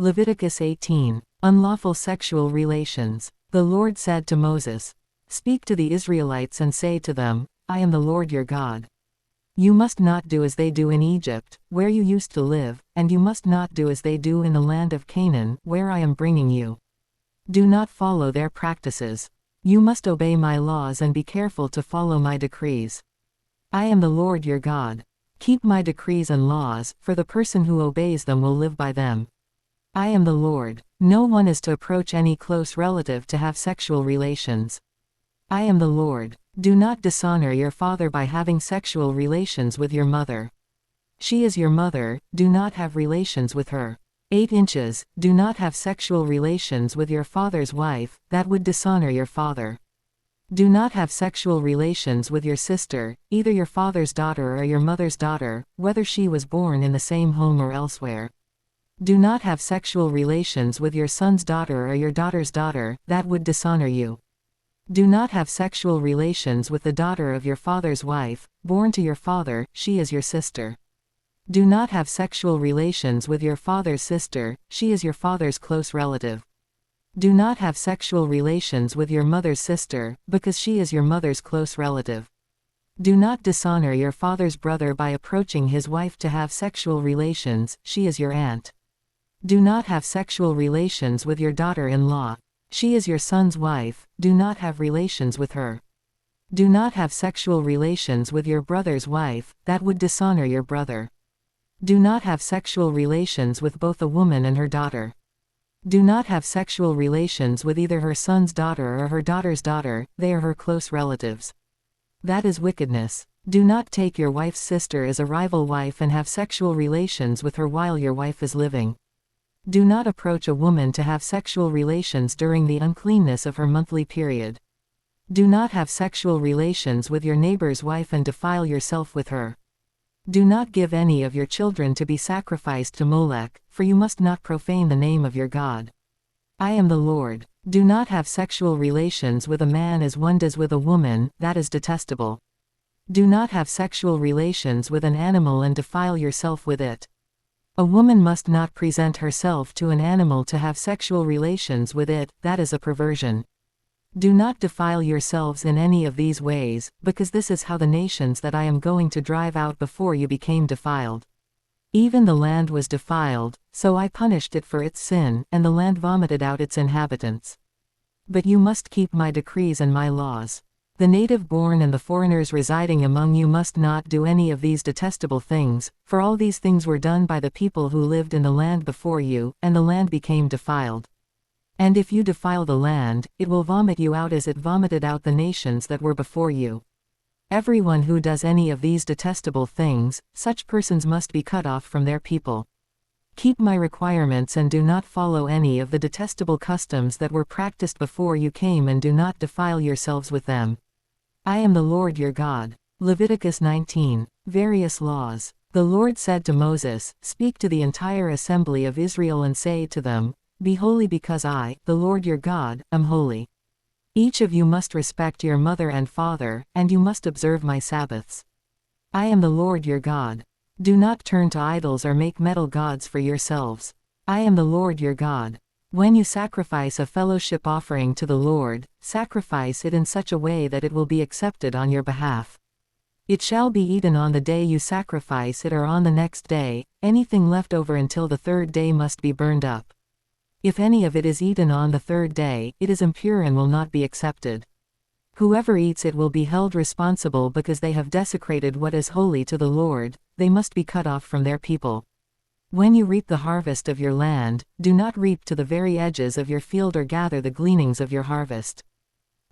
Leviticus 18. Unlawful sexual relations. The Lord said to Moses, "Speak to the Israelites and say to them, I am the Lord your God. You must not do as they do in Egypt, where you used to live, and you must not do as they do in the land of Canaan, where I am bringing you. Do not follow their practices. You must obey my laws and be careful to follow my decrees. I am the Lord your God. Keep my decrees and laws, for the person who obeys them will live by them. I am the Lord. No one is to approach any close relative to have sexual relations. I am the Lord. Do not dishonor your father by having sexual relations with your mother. She is your mother, do not have relations with her. 8 inches, do not have sexual relations with your father's wife, that would dishonor your father. Do not have sexual relations with your sister, either your father's daughter or your mother's daughter, whether she was born in the same home or elsewhere. Do not have sexual relations with your son's daughter or your daughter's daughter, that would dishonor you. Do not have sexual relations with the daughter of your father's wife, born to your father, she is your sister. Do not have sexual relations with your father's sister, she is your father's close relative. Do not have sexual relations with your mother's sister, because she is your mother's close relative. Do not dishonor your father's brother by approaching his wife to have sexual relations, she is your aunt. Do not have sexual relations with your daughter-in-law. She is your son's wife, do not have relations with her. Do not have sexual relations with your brother's wife, that would dishonor your brother. Do not have sexual relations with both a woman and her daughter. Do not have sexual relations with either her son's daughter or her daughter's daughter, they are her close relatives. That is wickedness. Do not take your wife's sister as a rival wife and have sexual relations with her while your wife is living. Do not approach a woman to have sexual relations during the uncleanness of her monthly period. Do not have sexual relations with your neighbor's wife and defile yourself with her. Do not give any of your children to be sacrificed to Molech, for you must not profane the name of your God. I am the Lord. Do not have sexual relations with a man as one does with a woman, that is detestable. Do not have sexual relations with an animal and defile yourself with it. A woman must not present herself to an animal to have sexual relations with it, that is a perversion. Do not defile yourselves in any of these ways, because this is how the nations that I am going to drive out before you became defiled. Even the land was defiled, so I punished it for its sin, and the land vomited out its inhabitants. But you must keep my decrees and my laws. The native-born and the foreigners residing among you must not do any of these detestable things, for all these things were done by the people who lived in the land before you, and the land became defiled. And if you defile the land, it will vomit you out as it vomited out the nations that were before you. Everyone who does any of these detestable things, such persons must be cut off from their people. Keep my requirements and do not follow any of the detestable customs that were practiced before you came, and do not defile yourselves with them. I am the Lord your God. Leviticus 19. Various laws. The Lord said to Moses, "Speak to the entire assembly of Israel and say to them, Be holy because I, the Lord your God, am holy. Each of you must respect your mother and father, and you must observe my Sabbaths. I am the Lord your God. Do not turn to idols or make metal gods for yourselves. I am the Lord your God. When you sacrifice a fellowship offering to the Lord, sacrifice it in such a way that it will be accepted on your behalf. It shall be eaten on the day you sacrifice it or on the next day. Anything left over until the 3rd day must be burned up. If any of it is eaten on the 3rd day, it is impure and will not be accepted. Whoever eats it will be held responsible because they have desecrated what is holy to the Lord, they must be cut off from their people. When you reap the harvest of your land, do not reap to the very edges of your field or gather the gleanings of your harvest.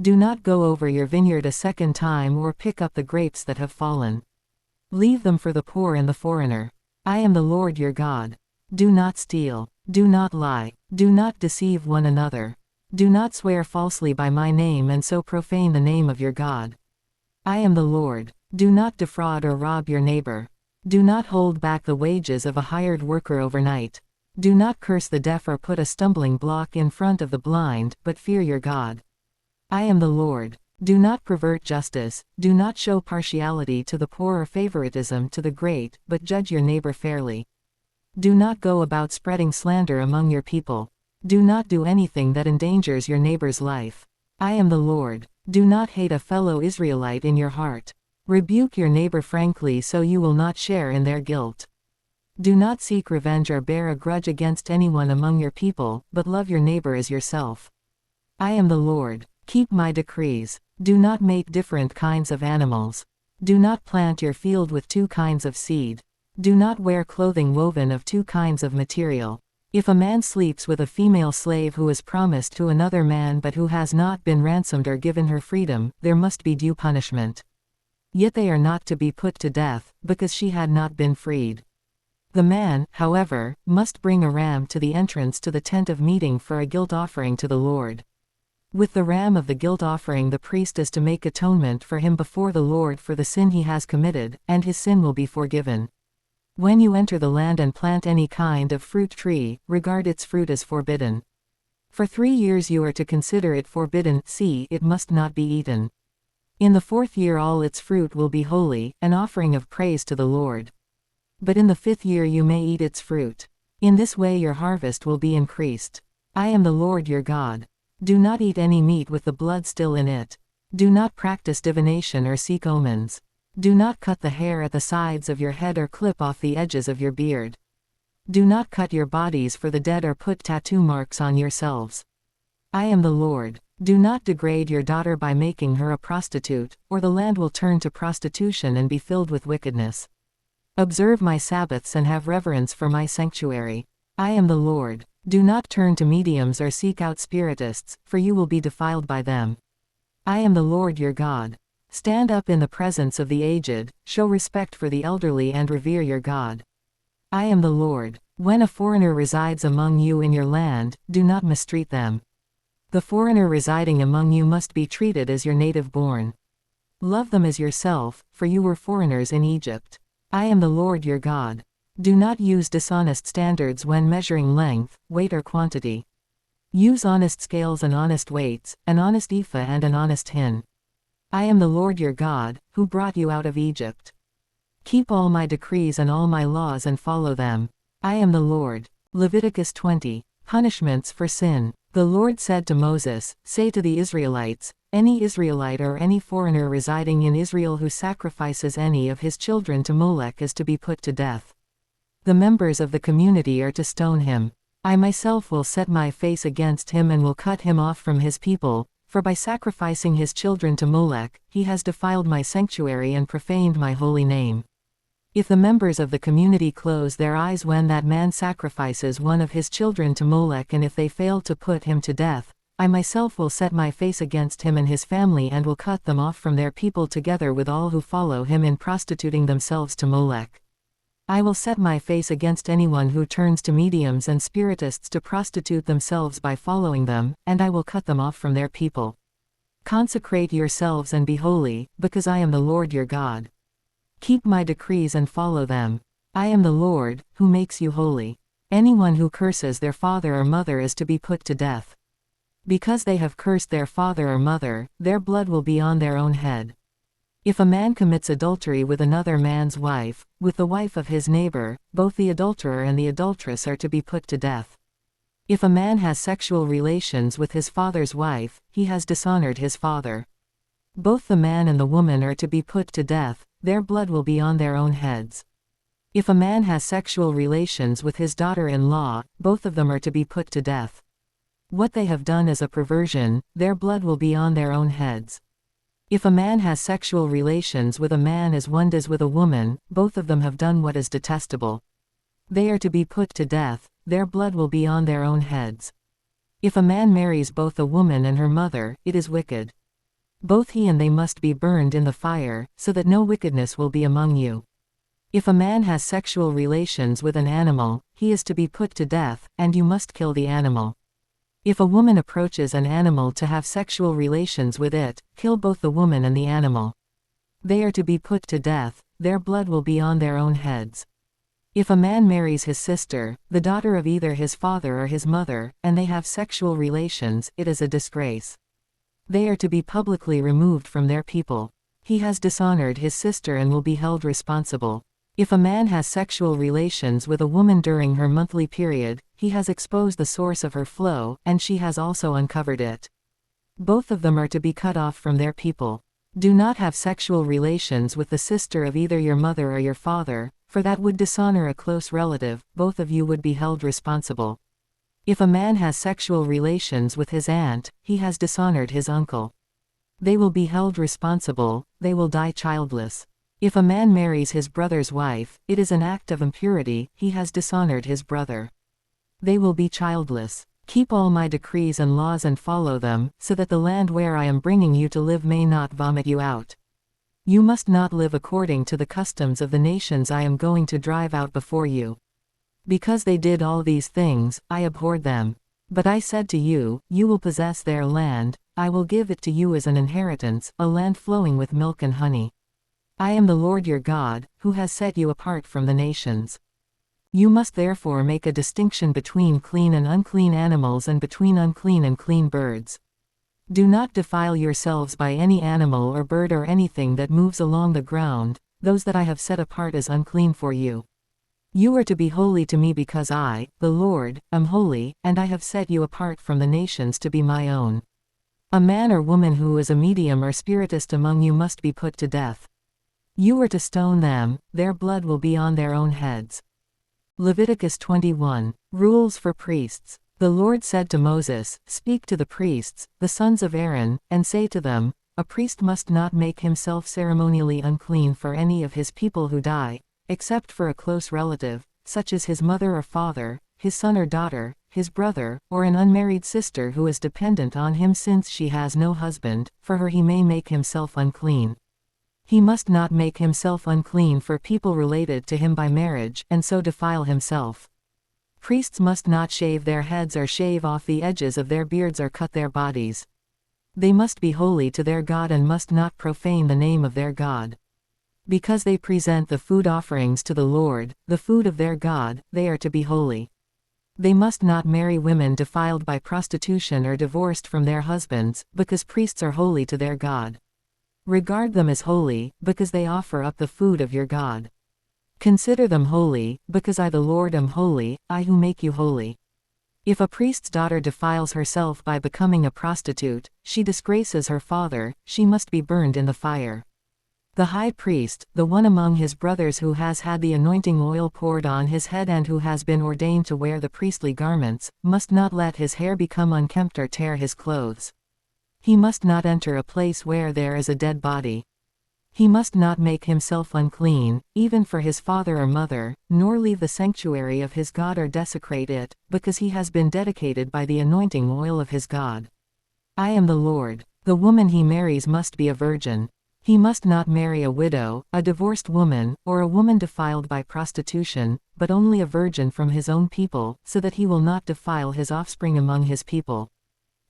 Do not go over your vineyard a second time or pick up the grapes that have fallen. Leave them for the poor and the foreigner. I am the Lord your God. Do not steal. Do not lie. Do not deceive one another. Do not swear falsely by my name and so profane the name of your God. I am the Lord. Do not defraud or rob your neighbor. Do not hold back the wages of a hired worker overnight. Do not curse the deaf or put a stumbling block in front of the blind, but fear your God. I am the Lord. Do not pervert justice, do not show partiality to the poor or favoritism to the great, but judge your neighbor fairly. Do not go about spreading slander among your people. Do not do anything that endangers your neighbor's life. I am the Lord. Do not hate a fellow Israelite in your heart. Rebuke your neighbor frankly so you will not share in their guilt. Do not seek revenge or bear a grudge against anyone among your people, but love your neighbor as yourself. I am the Lord. Keep my decrees. Do not make different kinds of animals. Do not plant your field with two kinds of seed. Do not wear clothing woven of two kinds of material. If a man sleeps with a female slave who is promised to another man but who has not been ransomed or given her freedom, there must be due punishment. Yet they are not to be put to death, because she had not been freed. The man, however, must bring a ram to the entrance to the tent of meeting for a guilt offering to the Lord. With the ram of the guilt offering the priest is to make atonement for him before the Lord for the sin he has committed, and his sin will be forgiven. When you enter the land and plant any kind of fruit tree, regard its fruit as forbidden. For 3 years you are to consider it forbidden, see, it must not be eaten. In the 4th year all its fruit will be holy, an offering of praise to the Lord. But in the 5th year you may eat its fruit. In this way your harvest will be increased. I am the Lord your God. Do not eat any meat with the blood still in it. Do not practice divination or seek omens. Do not cut the hair at the sides of your head or clip off the edges of your beard. Do not cut your bodies for the dead or put tattoo marks on yourselves. I am the Lord. Do not degrade your daughter by making her a prostitute, or the land will turn to prostitution and be filled with wickedness. Observe my Sabbaths and have reverence for my sanctuary. I am the Lord. Do not turn to mediums or seek out spiritists, for you will be defiled by them. I am the Lord your God. Stand up in the presence of the aged, show respect for the elderly and revere your God. I am the Lord. When a foreigner resides among you in your land, do not mistreat them. The foreigner residing among you must be treated as your native born. Love them as yourself, for you were foreigners in Egypt. I am the Lord your God. Do not use dishonest standards when measuring length, weight or quantity. Use honest scales and honest weights, an honest ephah and an honest hin. I am the Lord your God, who brought you out of Egypt. Keep all my decrees and all my laws and follow them. I am the Lord. Leviticus 20. Punishments for sin. The Lord said to Moses, "Say to the Israelites, any Israelite or any foreigner residing in Israel who sacrifices any of his children to Molech is to be put to death. The members of the community are to stone him. I myself will set my face against him and will cut him off from his people, for by sacrificing his children to Molech, he has defiled my sanctuary and profaned my holy name. If the members of the community close their eyes when that man sacrifices one of his children to Molech and if they fail to put him to death, I myself will set my face against him and his family and will cut them off from their people together with all who follow him in prostituting themselves to Molech. I will set my face against anyone who turns to mediums and spiritists to prostitute themselves by following them, and I will cut them off from their people. Consecrate yourselves and be holy, because I am the Lord your God. Keep my decrees and follow them. I am the Lord, who makes you holy. Anyone who curses their father or mother is to be put to death. Because they have cursed their father or mother, their blood will be on their own head. If a man commits adultery with another man's wife, with the wife of his neighbor, both the adulterer and the adulteress are to be put to death. If a man has sexual relations with his father's wife, he has dishonored his father. Both the man and the woman are to be put to death, their blood will be on their own heads. If a man has sexual relations with his daughter-in-law, both of them are to be put to death. What they have done is a perversion, their blood will be on their own heads. If a man has sexual relations with a man as one does with a woman, both of them have done what is detestable. They are to be put to death, their blood will be on their own heads. If a man marries both a woman and her mother, it is wicked. Both he and they must be burned in the fire, so that no wickedness will be among you. If a man has sexual relations with an animal, he is to be put to death, and you must kill the animal. If a woman approaches an animal to have sexual relations with it, kill both the woman and the animal. They are to be put to death, their blood will be on their own heads. If a man marries his sister, the daughter of either his father or his mother, and they have sexual relations, it is a disgrace. They are to be publicly removed from their people. He has dishonored his sister and will be held responsible. If a man has sexual relations with a woman during her monthly period, he has exposed the source of her flow, and she has also uncovered it. Both of them are to be cut off from their people. Do not have sexual relations with the sister of either your mother or your father, for that would dishonor a close relative, both of you would be held responsible. If a man has sexual relations with his aunt, he has dishonored his uncle. They will be held responsible, they will die childless. If a man marries his brother's wife, it is an act of impurity, he has dishonored his brother. They will be childless. Keep all my decrees and laws and follow them, so that the land where I am bringing you to live may not vomit you out. You must not live according to the customs of the nations I am going to drive out before you. Because they did all these things, I abhorred them. But I said to you, you will possess their land, I will give it to you as an inheritance, a land flowing with milk and honey. I am the Lord your God, who has set you apart from the nations. You must therefore make a distinction between clean and unclean animals and between unclean and clean birds. Do not defile yourselves by any animal or bird or anything that moves along the ground, those that I have set apart as unclean for you. You are to be holy to me because I, the Lord, am holy, and I have set you apart from the nations to be my own. A man or woman who is a medium or spiritist among you must be put to death. You are to stone them, their blood will be on their own heads. Leviticus 21. Rules for priests. The Lord said to Moses, Speak to the priests, the sons of Aaron, and say to them, A priest must not make himself ceremonially unclean for any of his people who die, except for a close relative, such as his mother or father, his son or daughter, his brother, or an unmarried sister who is dependent on him since she has no husband, for her he may make himself unclean. He must not make himself unclean for people related to him by marriage, and so defile himself. Priests must not shave their heads or shave off the edges of their beards or cut their bodies. They must be holy to their God and must not profane the name of their God. Because they present the food offerings to the Lord, the food of their God, they are to be holy. They must not marry women defiled by prostitution or divorced from their husbands, because priests are holy to their God. Regard them as holy, because they offer up the food of your God. Consider them holy, because I the Lord am holy, I who make you holy. If a priest's daughter defiles herself by becoming a prostitute, she disgraces her father, she must be burned in the fire. The high priest, the one among his brothers who has had the anointing oil poured on his head and who has been ordained to wear the priestly garments, must not let his hair become unkempt or tear his clothes. He must not enter a place where there is a dead body. He must not make himself unclean, even for his father or mother, nor leave the sanctuary of his God or desecrate it, because he has been dedicated by the anointing oil of his God. I am the Lord. The woman he marries must be a virgin. He must not marry a widow, a divorced woman, or a woman defiled by prostitution, but only a virgin from his own people, so that he will not defile his offspring among his people.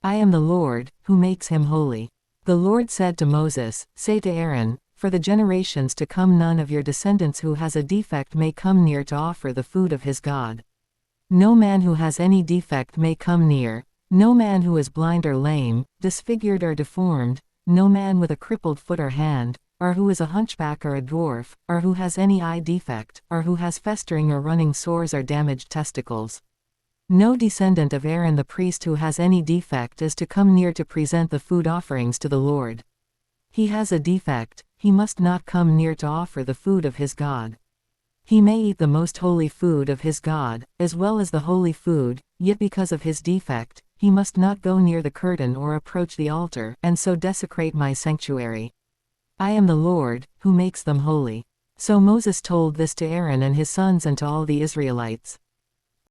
I am the Lord, who makes him holy. The Lord said to Moses, Say to Aaron, For the generations to come none of your descendants who has a defect may come near to offer the food of his God. No man who has any defect may come near, no man who is blind or lame, disfigured or deformed, no man with a crippled foot or hand, or who is a hunchback or a dwarf, or who has any eye defect, or who has festering or running sores or damaged testicles. No descendant of Aaron the priest who has any defect is to come near to present the food offerings to the Lord. He has a defect, he must not come near to offer the food of his God. He may eat the most holy food of his God, as well as the holy food, yet because of his defect, he must not go near the curtain or approach the altar, and so desecrate my sanctuary. I am the Lord, who makes them holy. So Moses told this to Aaron and his sons and to all the Israelites.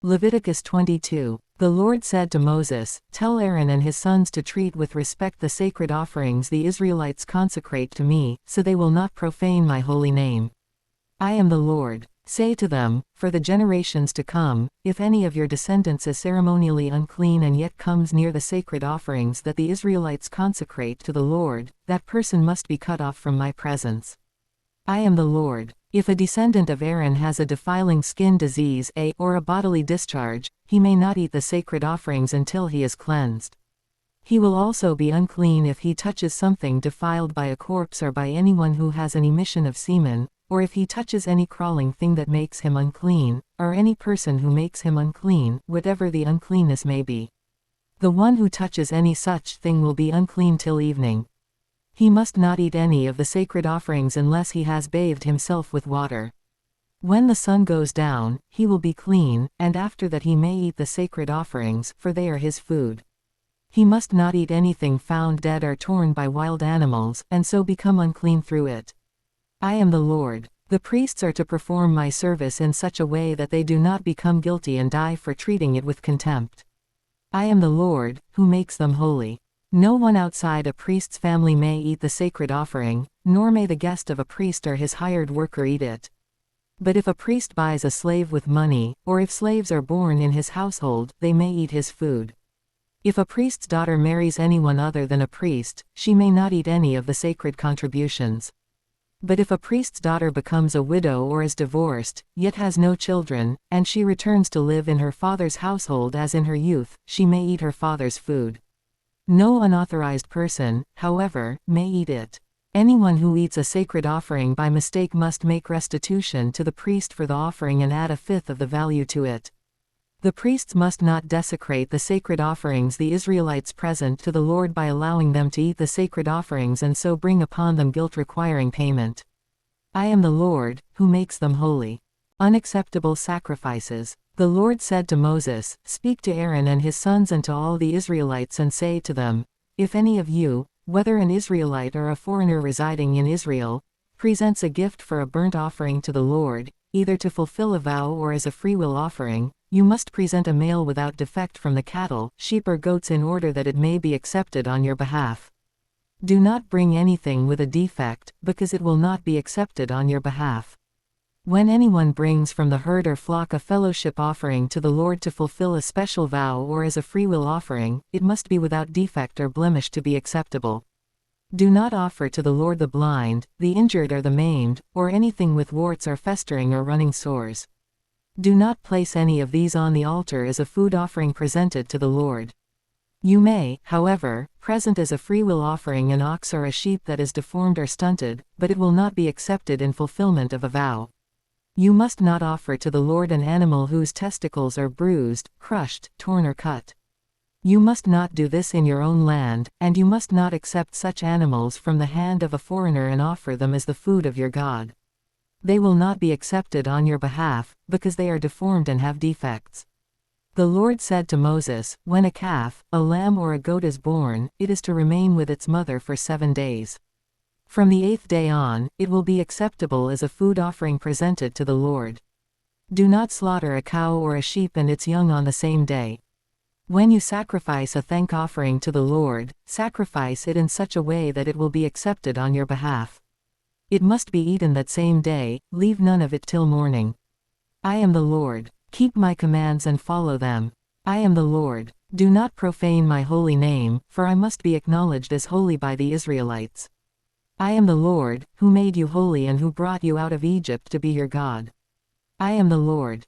Leviticus 22. The Lord said to Moses, Tell Aaron and his sons to treat with respect the sacred offerings the Israelites consecrate to me, so they will not profane my holy name. I am the Lord. Say to them, For the generations to come, if any of your descendants is ceremonially unclean and yet comes near the sacred offerings that the Israelites consecrate to the Lord, that person must be cut off from my presence. I am the Lord. If a descendant of Aaron has a defiling skin disease or a bodily discharge, he may not eat the sacred offerings until he is cleansed. He will also be unclean if he touches something defiled by a corpse or by anyone who has an emission of semen, or if he touches any crawling thing that makes him unclean, or any person who makes him unclean, whatever the uncleanness may be. The one who touches any such thing will be unclean till evening. He must not eat any of the sacred offerings unless he has bathed himself with water. When the sun goes down, he will be clean, and after that he may eat the sacred offerings, for they are his food. He must not eat anything found dead or torn by wild animals, and so become unclean through it. I am the Lord. The priests are to perform my service in such a way that they do not become guilty and die for treating it with contempt. I am the Lord, who makes them holy. No one outside a priest's family may eat the sacred offering, nor may the guest of a priest or his hired worker eat it. But if a priest buys a slave with money, or if slaves are born in his household, they may eat his food. If a priest's daughter marries anyone other than a priest, she may not eat any of the sacred contributions. But if a priest's daughter becomes a widow or is divorced, yet has no children, and she returns to live in her father's household as in her youth, she may eat her father's food. No unauthorized person, however, may eat it. Anyone who eats a sacred offering by mistake must make restitution to the priest for the offering and add a fifth of the value to it. The priests must not desecrate the sacred offerings the Israelites present to the Lord by allowing them to eat the sacred offerings and so bring upon them guilt requiring payment. I am the Lord, who makes them holy. Unacceptable sacrifices. The Lord said to Moses, "Speak to Aaron and his sons and to all the Israelites and say to them, if any of you, whether an Israelite or a foreigner residing in Israel, presents a gift for a burnt offering to the Lord, either to fulfill a vow or as a freewill offering, you must present a male without defect from the cattle, sheep or goats in order that it may be accepted on your behalf. Do not bring anything with a defect, because it will not be accepted on your behalf. When anyone brings from the herd or flock a fellowship offering to the Lord to fulfill a special vow or as a freewill offering, it must be without defect or blemish to be acceptable. Do not offer to the Lord the blind, the injured or the maimed, or anything with warts or festering or running sores. Do not place any of these on the altar as a food offering presented to the Lord. You may, however, present as a freewill offering an ox or a sheep that is deformed or stunted, but it will not be accepted in fulfillment of a vow. You must not offer to the Lord an animal whose testicles are bruised, crushed, torn or cut. You must not do this in your own land, and you must not accept such animals from the hand of a foreigner and offer them as the food of your God. They will not be accepted on your behalf, because they are deformed and have defects. The Lord said to Moses, when a calf, a lamb or a goat is born, it is to remain with its mother for 7 days. From the 8th day on, it will be acceptable as a food offering presented to the Lord. Do not slaughter a cow or a sheep and its young on the same day. When you sacrifice a thank offering to the Lord, sacrifice it in such a way that it will be accepted on your behalf. It must be eaten that same day, leave none of it till morning. I am the Lord. Keep my commands and follow them. I am the Lord. Do not profane my holy name, for I must be acknowledged as holy by the Israelites. I am the Lord, who made you holy and who brought you out of Egypt to be your God. I am the Lord.